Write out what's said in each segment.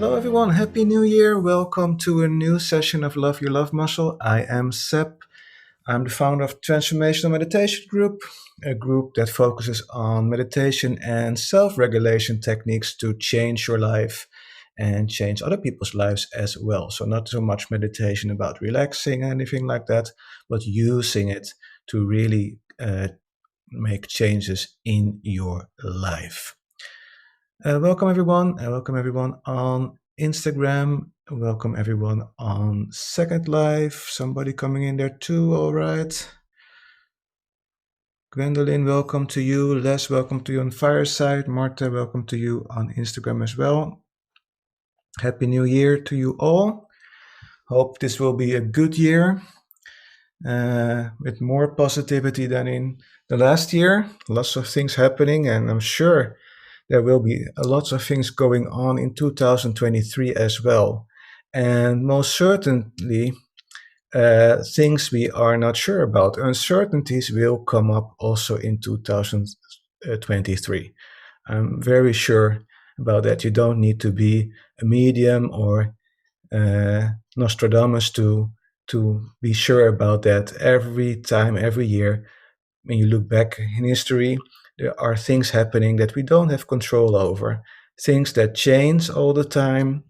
Hello, everyone. Happy New Year. Welcome to a new session of Love Your Love Muscle. I am Seb. I'm the founder of Transformational Meditation Group, a group that focuses on meditation and self regulation techniques to change your life and change other people's lives as well. So, not so much meditation about relaxing, anything like that, but using it to really make changes in your life. Welcome everyone. Welcome everyone on Instagram. Welcome everyone on Second Life. Somebody coming in there too. All right. Gwendolyn, welcome to you. Les, welcome to you on Fireside. Marta, welcome to you on Instagram as well. Happy New Year to you all. Hope this will be a good year with more positivity than in the last year. Lots of things happening, and I'm sure there will be lots of things going on in 2023 as well. And most certainly, things we are not sure about. Uncertainties will come up also in 2023. I'm very sure about that. You don't need to be a medium or Nostradamus to be sure about that. Every time, every year, when you look back in history, there are things happening that we don't have control over, things that change all the time.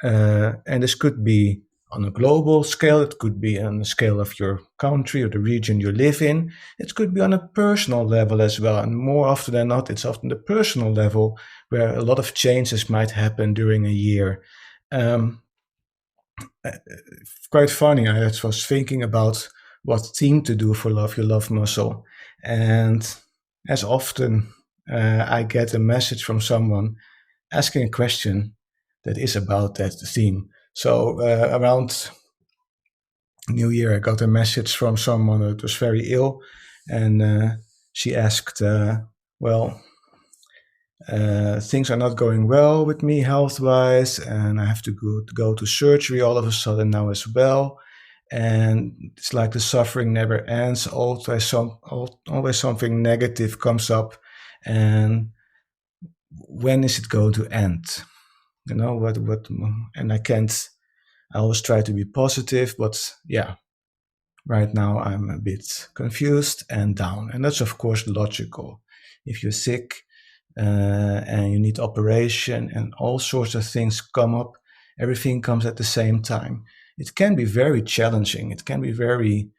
And this could be on a global scale, it could be on the scale of your country or the region you live in, it could be on a personal level as well. And more often than not, it's often the personal level where a lot of changes might happen during a year. Um, Quite funny. I was thinking about what theme to do for Love Your Love Muscle. And as often I get a message from someone asking a question that is about that theme. So around New Year, I got a message from someone that was very ill. And she asked, well, things are not going well with me health wise, and I have to go to surgery all of a sudden now as well. And it's like the suffering never ends. Always something negative comes up, and when is it going to end? You know what? And I can't. I always try to be positive, but yeah, right now I'm a bit confused and down, and that's of course logical. If you're sick, and you need operation and all sorts of things come up, everything comes at the same time. It can be very challenging. It can be very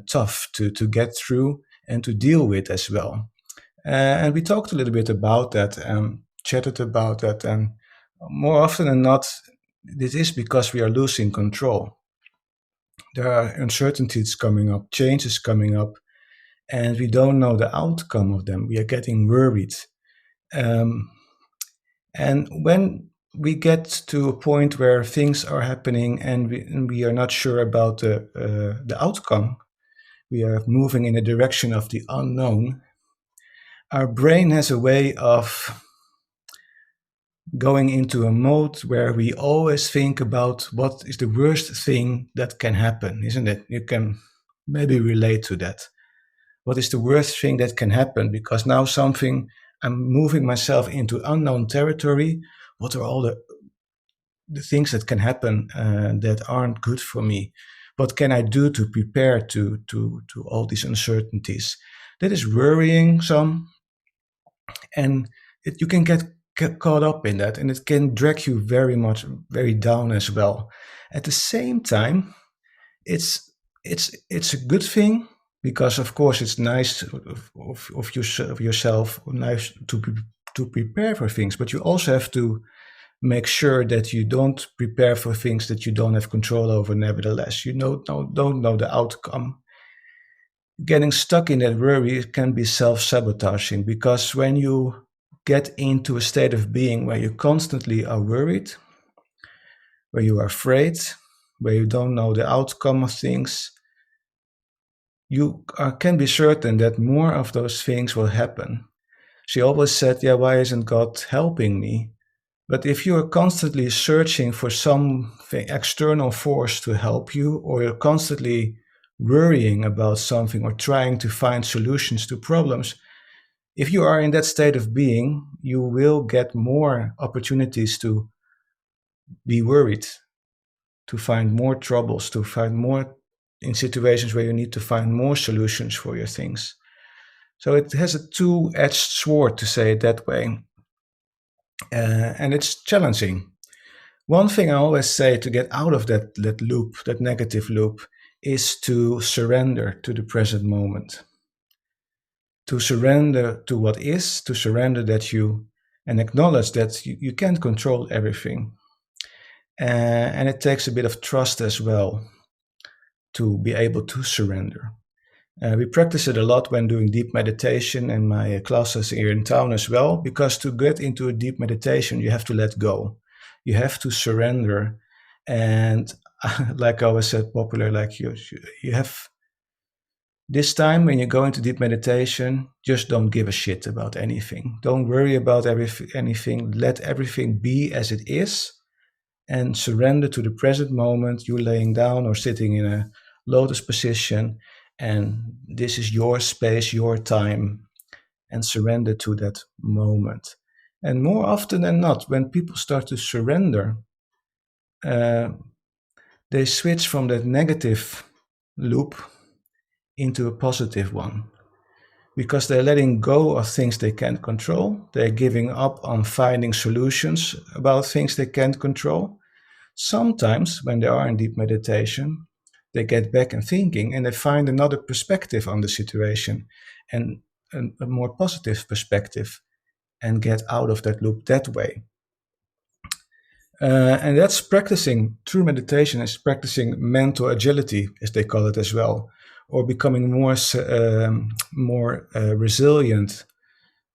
tough to get through and to deal with as well. And we talked a little bit about that and chatted about that. And more often than not, this is because we are losing control. There are uncertainties coming up, changes coming up, and we don't know the outcome of them. We are getting worried. Um, and when we get to a point where things are happening and we are not sure about the outcome, we are moving in the direction of the unknown, our brain has a way of going into a mode where we always think about what is the worst thing that can happen, isn't it? You can maybe relate to that. What is the worst thing that can happen? Because now I'm moving myself into unknown territory. What are all the things that can happen that aren't good for me? What can I do to prepare to all these uncertainties? That is worrying some, and you can get caught up in that, and it can drag you very down as well. At the same time, it's a good thing because of course it's nice of yourself, nice to prepare for things, but you also have to make sure that you don't prepare for things that you don't have control over. Nevertheless, you don't know the outcome. Getting stuck in that worry can be self-sabotaging, because when you get into a state of being where you constantly are worried, where you are afraid, where you don't know the outcome of things, you can be certain that more of those things will happen. She always said, yeah, why isn't God helping me? But if you are constantly searching for some external force to help you, or you're constantly worrying about something or trying to find solutions to problems, if you are in that state of being, you will get more opportunities to be worried, to find more troubles, to find more in situations where you need to find more solutions for your things. So it has a two-edged sword, to say it that way, and it's challenging. One thing I always say to get out of that loop, that negative loop, is to surrender to the present moment. To surrender to what is, to surrender that you, and acknowledge that you can't control everything. And it takes a bit of trust as well to be able to surrender. We practice it a lot when doing deep meditation in my classes here in town as well, because to get into a deep meditation, you have to let go. You have to surrender. And like I always said, popular, like you have this time when you go into deep meditation, just don't give a shit about anything. Don't worry about anything. Let everything be as it is and surrender to the present moment. You're laying down or sitting in a lotus position, and this is your space, your time, and surrender to that moment. And more often than not, when people start to surrender, uh, they switch from that negative loop into a positive one, because they're letting go of things they can't control. They're giving up on finding solutions about things they can't control. Sometimes, when they are in deep meditation, they get back and thinking and they find another perspective on the situation, and a more positive perspective, and get out of that loop that way. And that's practicing true meditation, is practicing mental agility, as they call it as well, or becoming more resilient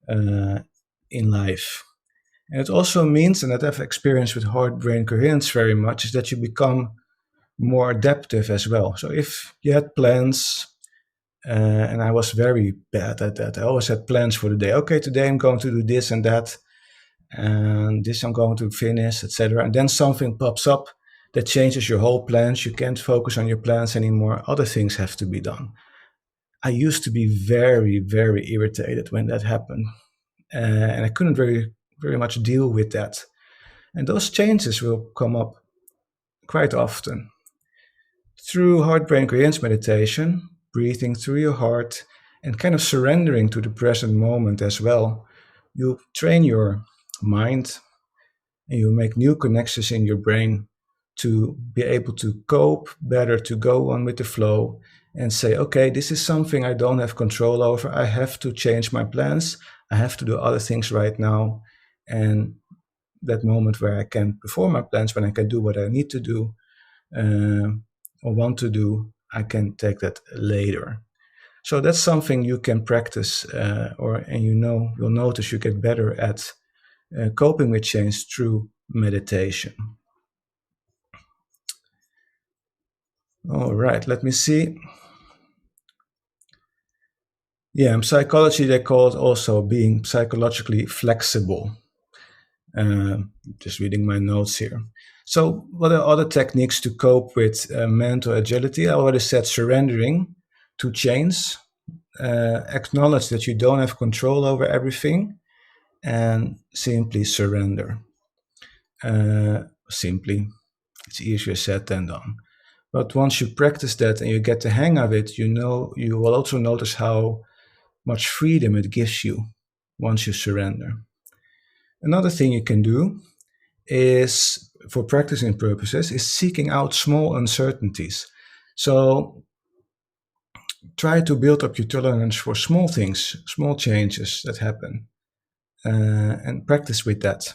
in life. And it also means, and that I've experienced with heart brain coherence very much, is that you become more adaptive as well. So if you had plans, and I was very bad at that, I always had plans for the day. Okay, today I'm going to do this and that, and this I'm going to finish, etc. And then something pops up that changes your whole plans. You can't focus on your plans anymore. Other things have to be done. I used to be very, very irritated when that happened, and I couldn't very much deal with that. And those changes will come up quite often. Through heart brain coherence meditation, breathing through your heart, and kind of surrendering to the present moment as well, you train your mind and you make new connections in your brain to be able to cope better, to go on with the flow and say, okay, this is something I don't have control over. I have to change my plans. I have to do other things right now. And that moment where I can perform my plans, when I can do what I need to do, or want to do, I can take that later. So that's something you can practice, and you'll notice you get better at coping with change through meditation. All right, let me see. Yeah, in psychology they call it also being psychologically flexible. Just reading my notes here. So, what are other techniques to cope with mental agility? I already said surrendering to change, acknowledge that you don't have control over everything, and simply surrender. Simply, it's easier said than done. But once you practice that and you get the hang of it, you will also notice how much freedom it gives you once you surrender. Another thing you can do is, for practicing purposes, is seeking out small uncertainties. So try to build up your tolerance for small things, small changes that happen, and practice with that.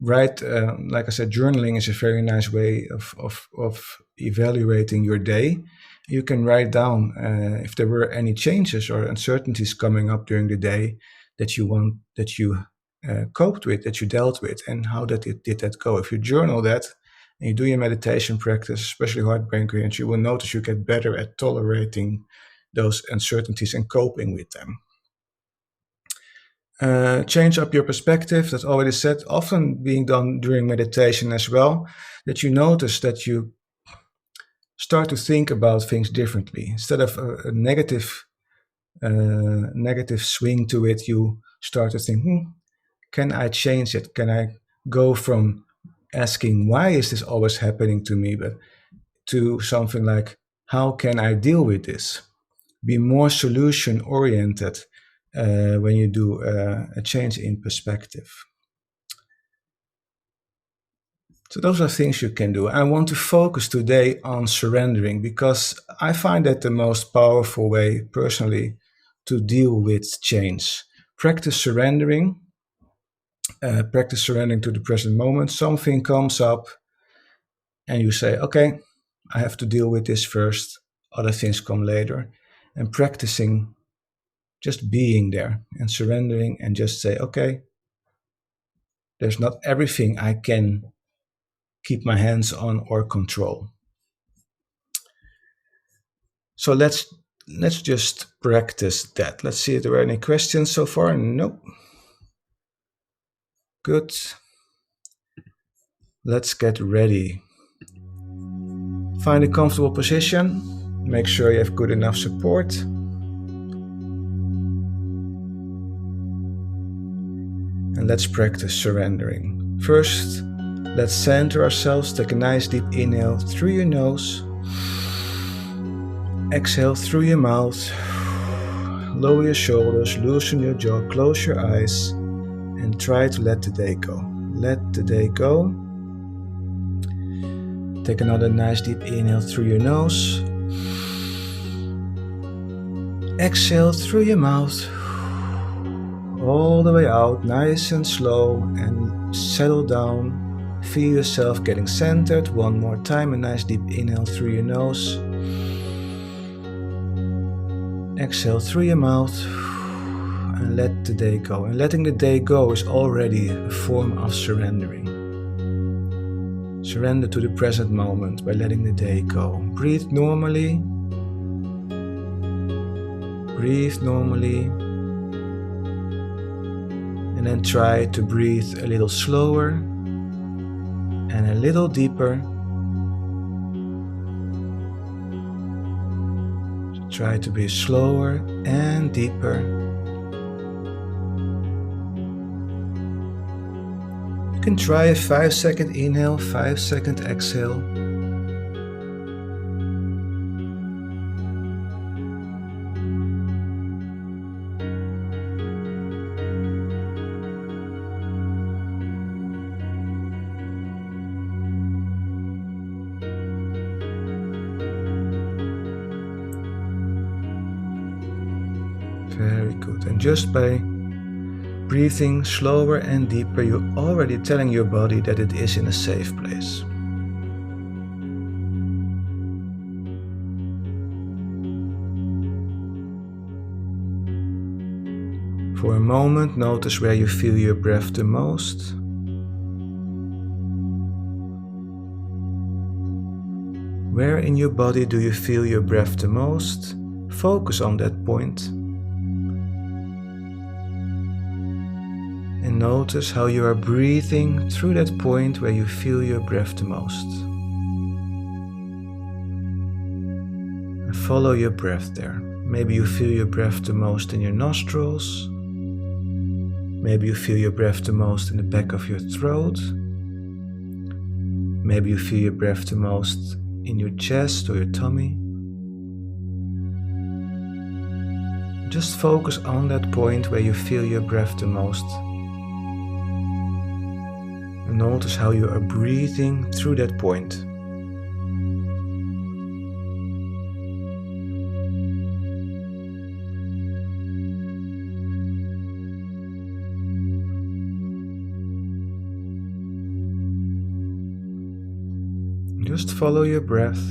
Write, like I said, journaling is a very nice way of evaluating your day. You can write down if there were any changes or uncertainties coming up during the day that you coped with, that you dealt with, and how did that go. If you journal that and you do your meditation practice, especially heart brain coherence, you will notice you get better at tolerating those uncertainties and coping with them. Change up your perspective, that's already said, often being done during meditation as well, that you notice that you start to think about things differently. Instead of a negative swing to it, you start to think, can I change it? Can I go from asking why is this always happening to me, but to something like how can I deal with this? Be more solution oriented when you do a change in perspective. So those are things you can do. I want to focus today on surrendering because I find that the most powerful way personally to deal with change. Practice surrendering to the present moment. Something comes up and you say, okay, I have to deal with this first. Other things come later. And practicing just being there and surrendering and just say, okay, there's not everything I can keep my hands on or control. So let's just practice that. Let's see if there are any questions so far. Nope. Good. Let's get ready. Find a comfortable position. Make sure you have good enough support. And let's practice surrendering. First, let's center ourselves. Take a nice deep inhale through your nose. Exhale through your mouth. Lower your shoulders, loosen your jaw, close your eyes, and try to let the day go. Let the day go. Take another nice deep inhale through your nose. Exhale through your mouth. All the way out, nice and slow, and settle down. Feel yourself getting centered. One more time, a nice deep inhale through your nose. Exhale through your mouth and let the day go. And letting the day go is already a form of surrendering. Surrender to the present moment by letting the day go. Breathe normally. Breathe normally. And then try to breathe a little slower and a little deeper. Try to be slower and deeper. You can try a 5-second inhale, 5-second exhale. Very good. And just by breathing slower and deeper, you're already telling your body that it is in a safe place. For a moment, notice where you feel your breath the most. Where in your body do you feel your breath the most? Focus on that point. And notice how you are breathing through that point where you feel your breath the most. And follow your breath there. Maybe you feel your breath the most in your nostrils. Maybe you feel your breath the most in the back of your throat. Maybe you feel your breath the most in your chest or your tummy. Just focus on that point where you feel your breath the most. And notice how you are breathing through that point. Just follow your breath.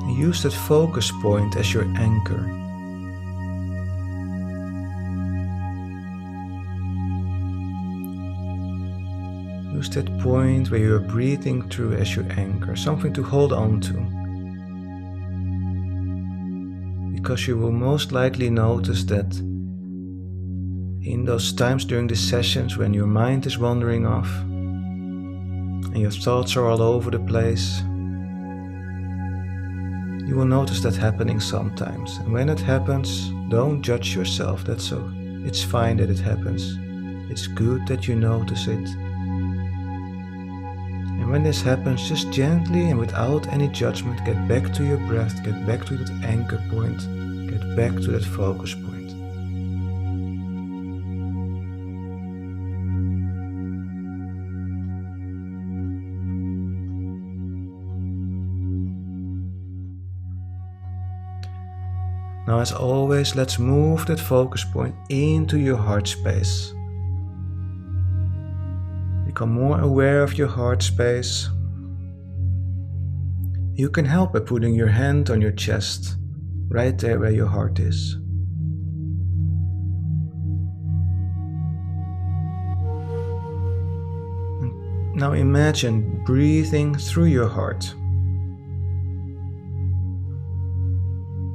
And use that focus point as your anchor. Use that point where you are breathing through as your anchor, something to hold on to. Because you will most likely notice that in those times during the sessions when your mind is wandering off, and your thoughts are all over the place, you will notice that happening sometimes. And when it happens, don't judge yourself. It's fine that it happens. It's good that you notice it. And when this happens, just gently and without any judgment, get back to your breath, get back to that anchor point, get back to that focus point. Now, as always, let's move that focus point into your heart space. Become more aware of your heart space. You can help by putting your hand on your chest, right there where your heart is. Now imagine breathing through your heart.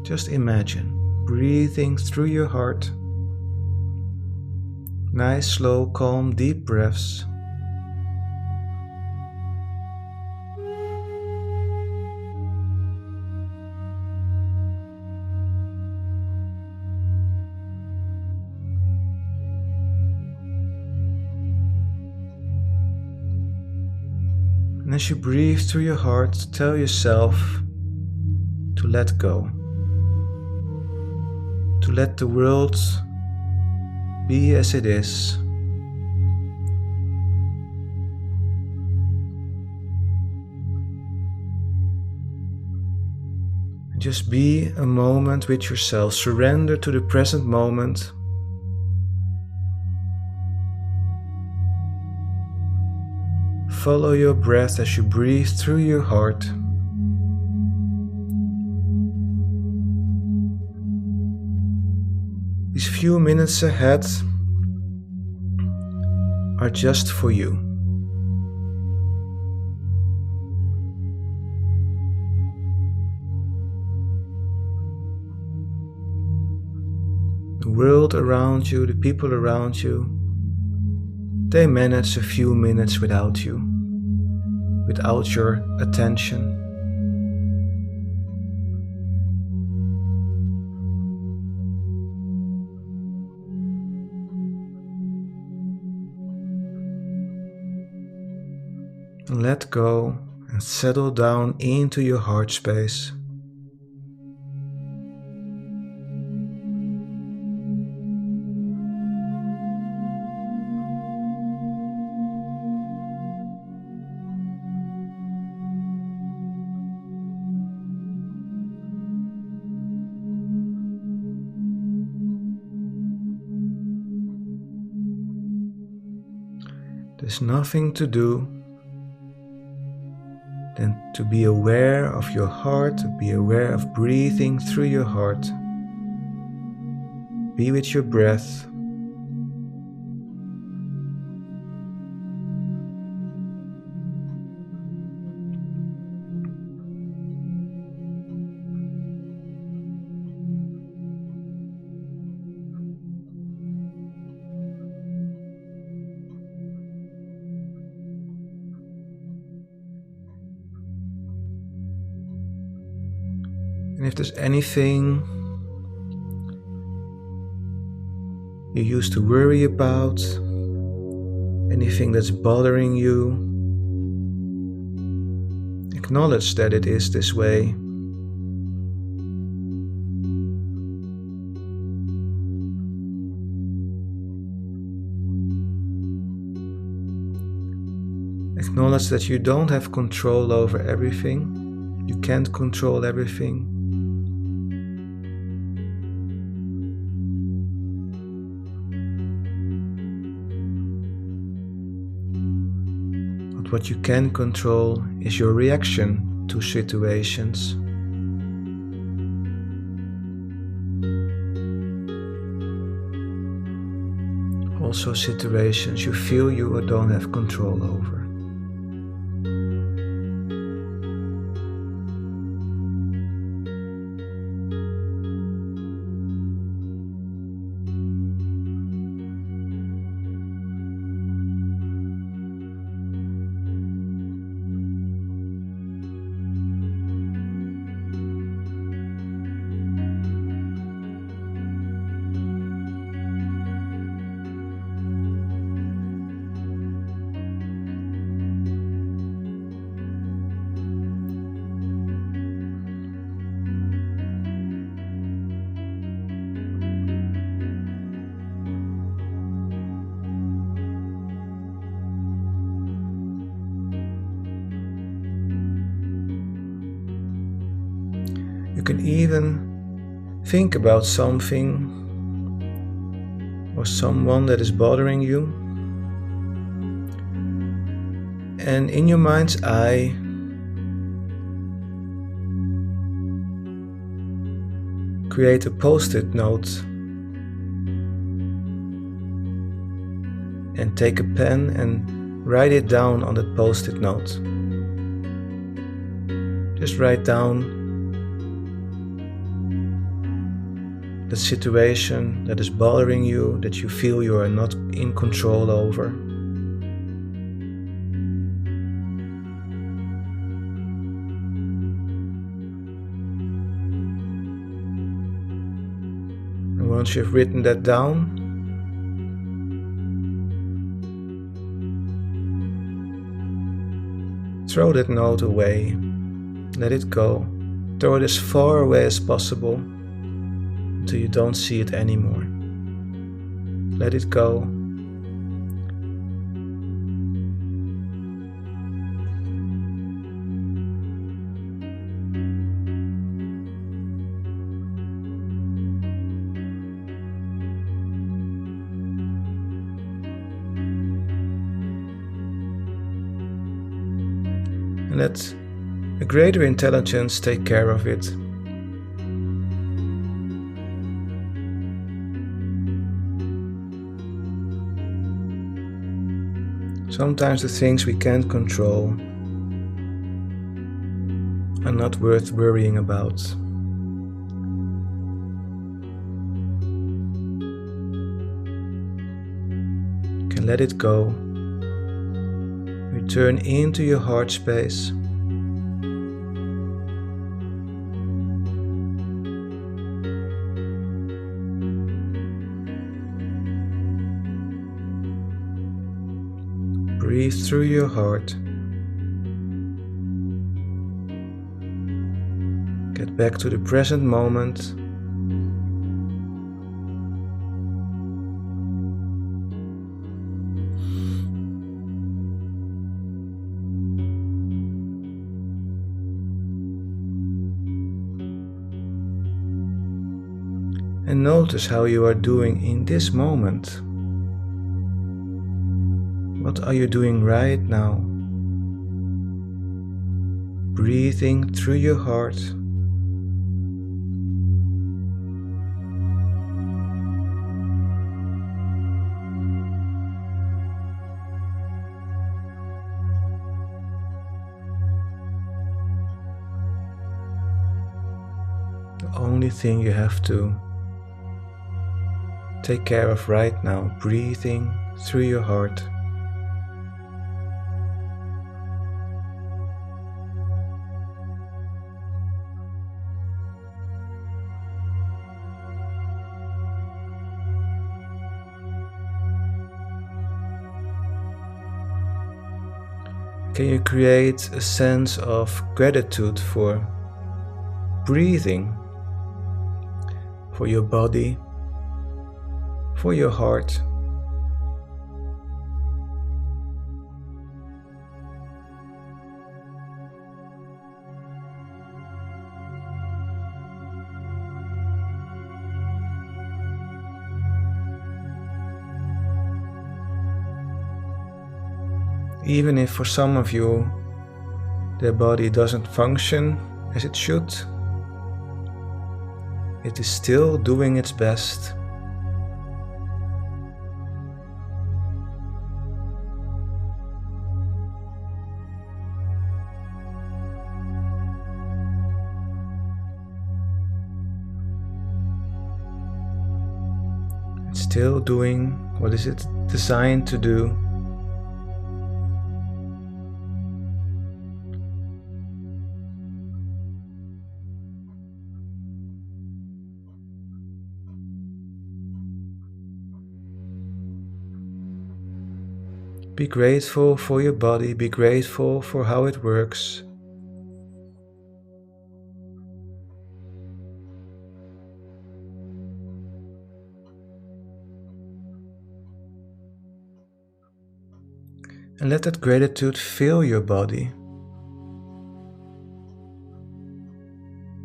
Just imagine breathing through your heart. Nice, slow, calm, deep breaths. And as you breathe through your heart, tell yourself to let go. To let the world be as it is. Just be a moment with yourself. Surrender to the present moment. Follow your breath as you breathe through your heart. These few minutes ahead are just for you. The world around you, the people around you, they manage a few minutes without you, without your attention. Let go and settle down into your heart space. There's nothing to do than to be aware of your heart, to be aware of breathing through your heart. Be with your breath. And if there's anything you used to worry about, anything that's bothering you, acknowledge that it is this way. Acknowledge that you don't have control over everything. You can't control everything. But what you can control is your reaction to situations. Also situations you feel you don't have control over. You can even think about something or someone that is bothering you, and in your mind's eye, create a post-it note and take a pen and write it down on that post-it note. Just write down the situation that is bothering you, that you feel you are not in control over. And once you've written that down, throw that note away, let it go, throw it as far away as possible until you don't see it anymore. Let it go. And let a greater intelligence take care of it. Sometimes the things we can't control are not worth worrying about. You can let it go. Return into your heart space. Breathe through your heart. Get back to the present moment. And notice how you are doing in this moment. What are you doing right now? Breathing through your heart. The only thing you have to take care of right now, breathing through your heart. Can you create a sense of gratitude for breathing, for your body, for your heart? Even if for some of you their body doesn't function as it should, it is still doing its best. It's still doing what is it designed to do. Be grateful for your body, be grateful for how it works. And let that gratitude fill your body.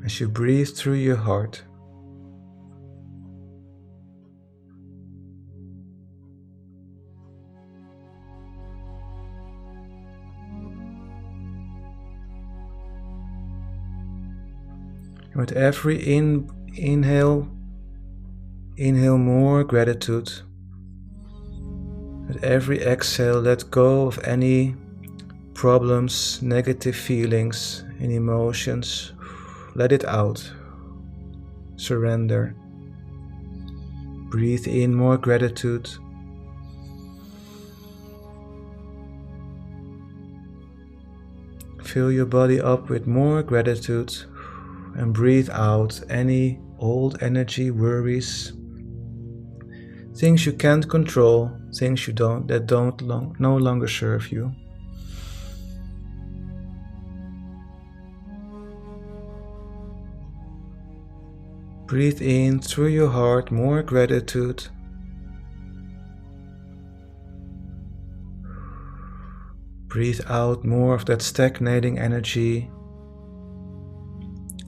as you breathe through your heart. With every inhale, inhale more gratitude. With every exhale, let go of any problems, negative feelings and emotions. Let it out. Surrender. Breathe in more gratitude. Fill your body up with more gratitude and breathe out any old energy, worries, things you can't control, things that no longer serve you. Breathe in through your heart more gratitude. Breathe out more of that stagnating energy,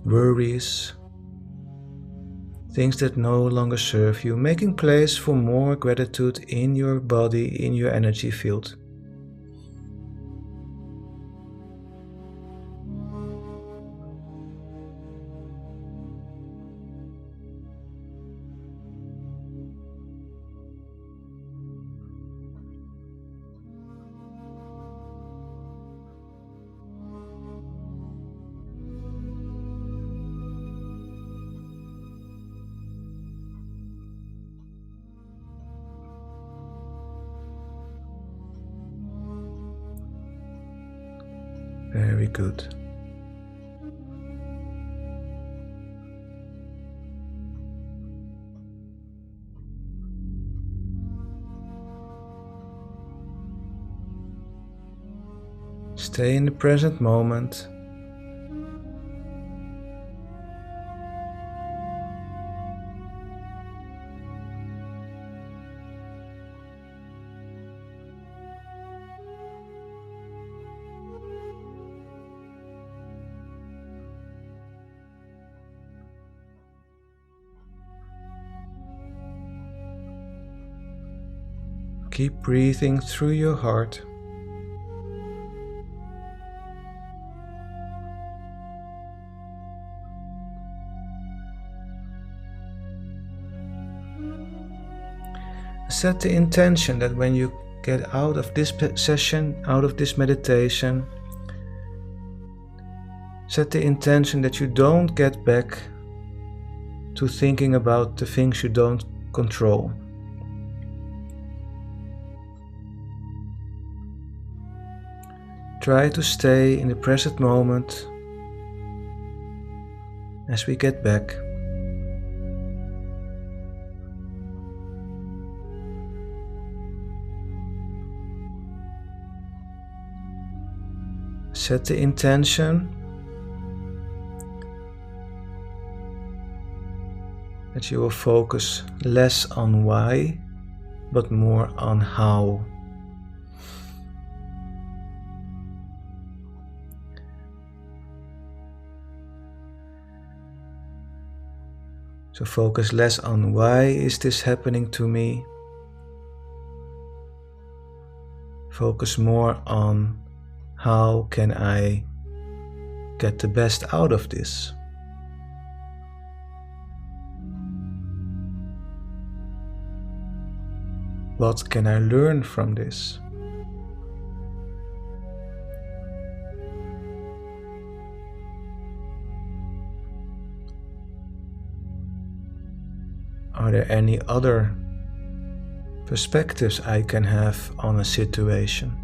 worries, things that no longer serve you, making place for more gratitude in your body, in your energy field. Very good. Stay in the present moment. Keep breathing through your heart. Set the intention that when you get out of this session, out of this meditation, set the intention that you don't get back to thinking about the things you don't control. Try to stay in the present moment as we get back. Set the intention that you will focus less on why, but more on how. So focus less on why is this happening to me. Focus more on how can I get the best out of this. What can I learn from this? Are there any other perspectives I can have on a situation?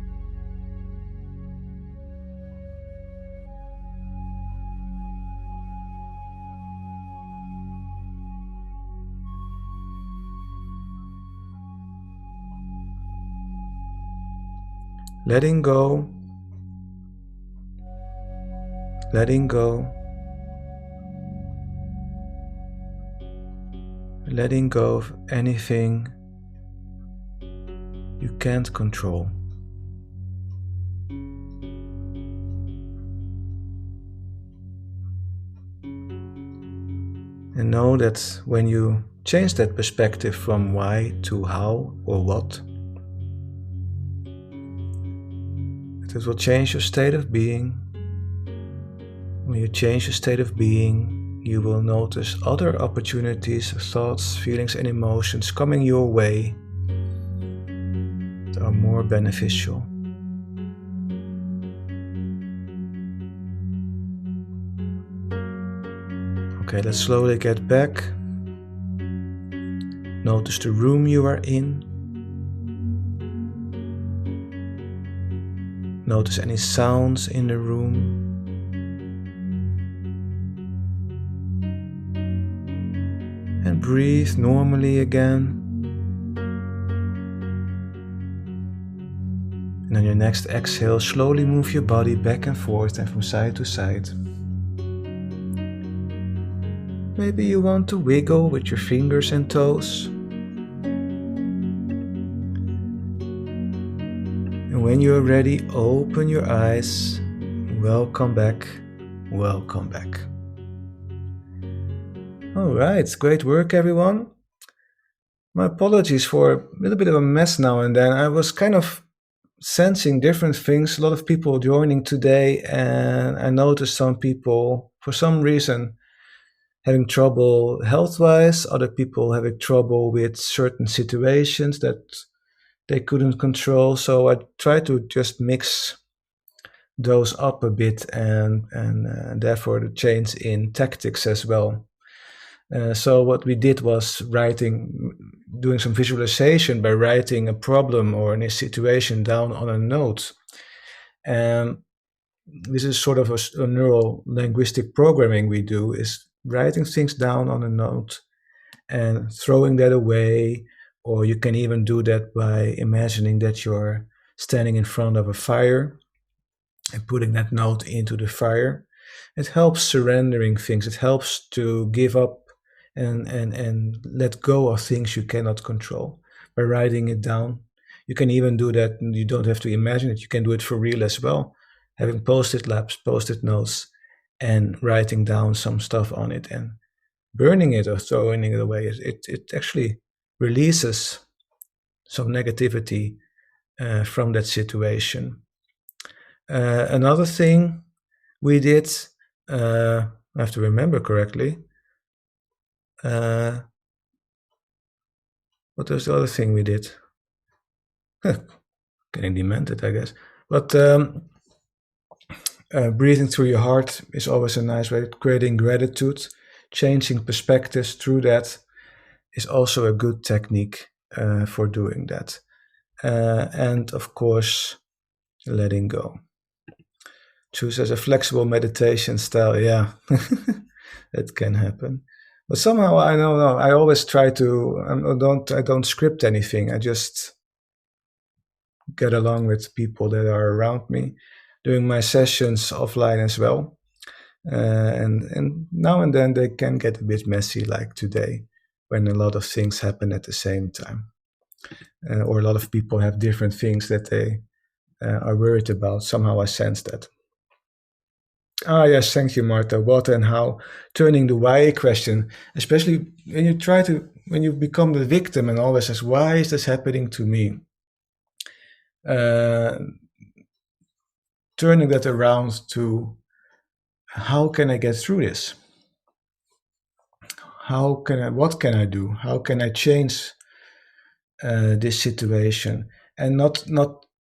Letting go, letting go, letting go of anything you can't control. And know that when you change that perspective from why to how or what, it will change your state of being. When you change your state of being, you will notice other opportunities, thoughts, feelings, and emotions coming your way that are more beneficial. Okay, let's slowly get back. Notice the room you are in. Notice any sounds in the room. And breathe normally again. And on your next exhale, slowly move your body back and forth and from side to side. Maybe you want to wiggle with your fingers and toes. And when you're ready, open your eyes. Welcome back. Welcome back. All right, great work, everyone. My apologies for a little bit of a mess now and then. I was kind of sensing different things, a lot of people joining today, and I noticed some people, for some reason, having trouble health-wise, other people having trouble with certain situations that they couldn't control. So I tried to just mix those up a bit and therefore the change in tactics as well. So what we did was doing some visualization by writing a problem or a situation down on a note. And this is sort of a neural linguistic programming we do, is writing things down on a note and throwing that away. Or you can even do that by imagining that you're standing in front of a fire and putting that note into the fire. It helps surrendering things. It helps to give up and let go of things you cannot control by writing it down. You can even do that, and you don't have to imagine it. You can do it for real as well, having post-it labs, post-it notes, and writing down some stuff on it and burning it or throwing it away. It actually releases some negativity from that situation. Another thing we did, I have to remember correctly. What was the other thing we did? Getting demented, I guess. But breathing through your heart is always a nice way. Creating gratitude, changing perspectives through that is also a good technique for doing that. And of course, letting go. Choose as a flexible meditation style. Yeah, it can happen. But somehow I don't know. I always try to. I don't script anything. I just get along with people that are around me, doing my sessions offline as well. And now and then they can get a bit messy, like today, when a lot of things happen at the same time, or a lot of people have different things that they are worried about. Somehow I sense that. Ah, yes, thank you, Martha. What and how? Turning the why question, especially when you become the victim and always says, why is this happening to me? Turning that around to, how can I get through this? What can I do? How can I change this situation? And not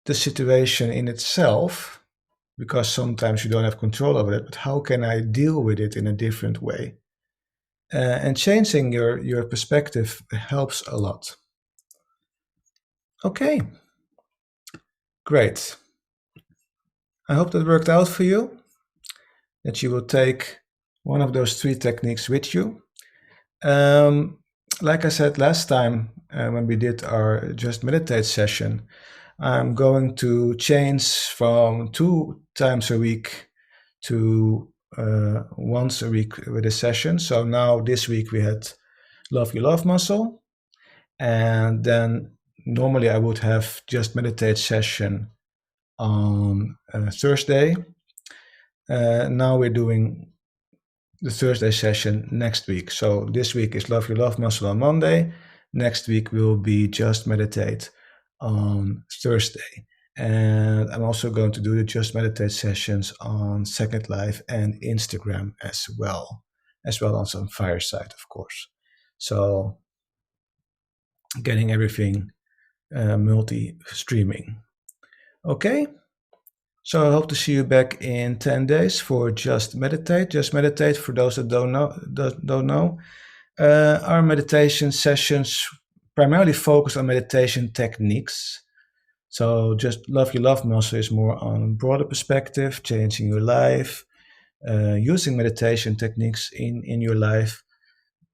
the situation in itself, because sometimes you don't have control over it, but how can I deal with it in a different way? And changing your perspective helps a lot. Okay, great. I hope that worked out for you, that you will take one of those 3 techniques with you. Like I said last time when we did our Just Meditate session, I'm going to change from 2 times a week to once a week with a session. So now this week we had Love Your Love Muscle, and then normally I would have Just Meditate session on Thursday. Now we're doing the Thursday session next week. So this week is Love Your Love Muscle on Monday. Next week will be Just Meditate on Thursday. And I'm also going to do the Just Meditate sessions on Second Life and Instagram as well on some Fireside, of course. So getting everything multi-streaming. Okay, so I hope to see you back in 10 days for Just Meditate. Just Meditate, for those that don't know, our meditation sessions primarily focus on meditation techniques. So just Love Your Love Muscle is more on a broader perspective, changing your life, using meditation techniques in your life.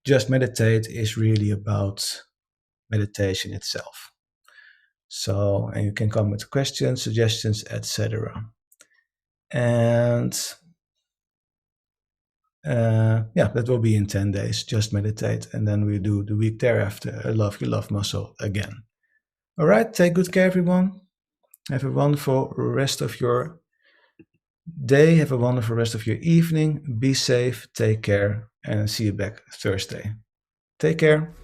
Just Meditate is really about meditation itself. So, and you can come with questions, suggestions, etc. And that will be in 10 days. Just Meditate. And then we do the week thereafter, Love Your Love Muscle again. All right. Take good care, everyone. Have a wonderful rest of your day. Have a wonderful rest of your evening. Be safe. Take care. And see you back Thursday. Take care.